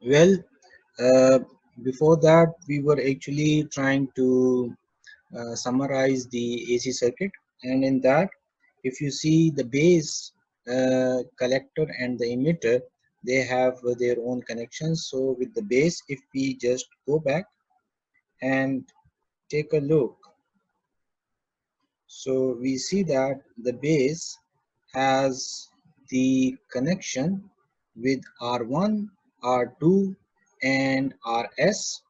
Well, uh, before that, we were actually trying to summarize the AC circuit, and in that, if you see the base collector and the emitter, they have their own connections. So with the base, if we just go back and take a look, so we see that the base has the connection with R1, R2 and RS,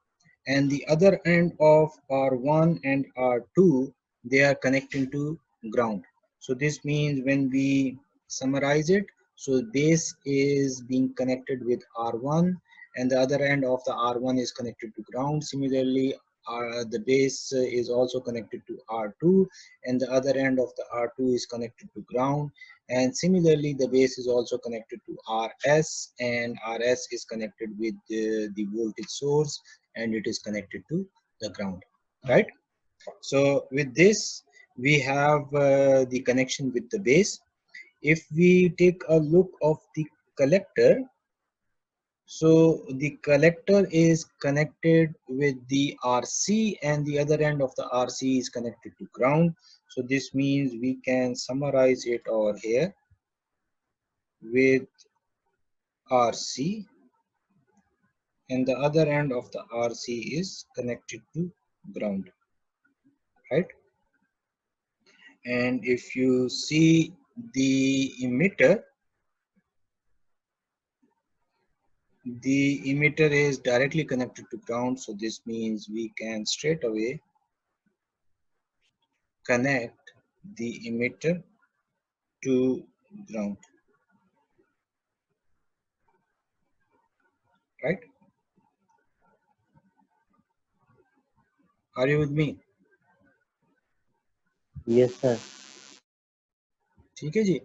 and the other end of R1 and R2 they are connecting to ground. So this means when we summarize it, so base is being connected with R1 and the other end of the R1 is connected to ground. Similarly, the base is also connected to R2 and the other end of the R2 is connected to ground, and similarly the base is also connected to RS and RS is connected with the voltage source and it is connected to the ground, right? So with this we have the connection with the base. If we take a look of the collector, so the collector is connected with the RC and the other end of the RC is connected to ground. So this means we can summarize it over here with RC and the other end of the RC is connected to ground, right? And if you see the emitter is directly connected to ground, so this means we can straight away connect the emitter to ground, right? Are you with me? Yes, sir. ठीक है जी.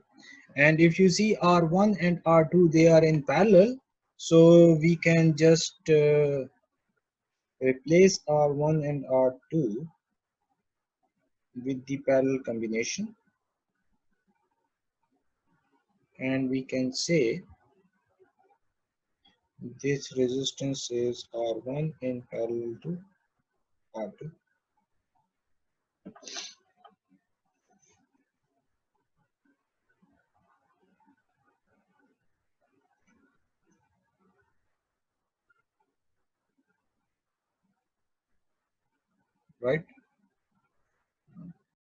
And if you see R1 and R2 they are in parallel, so we can just replace R1 and R2 with the parallel combination, and we can say this resistance is R1 in parallel to R2, right?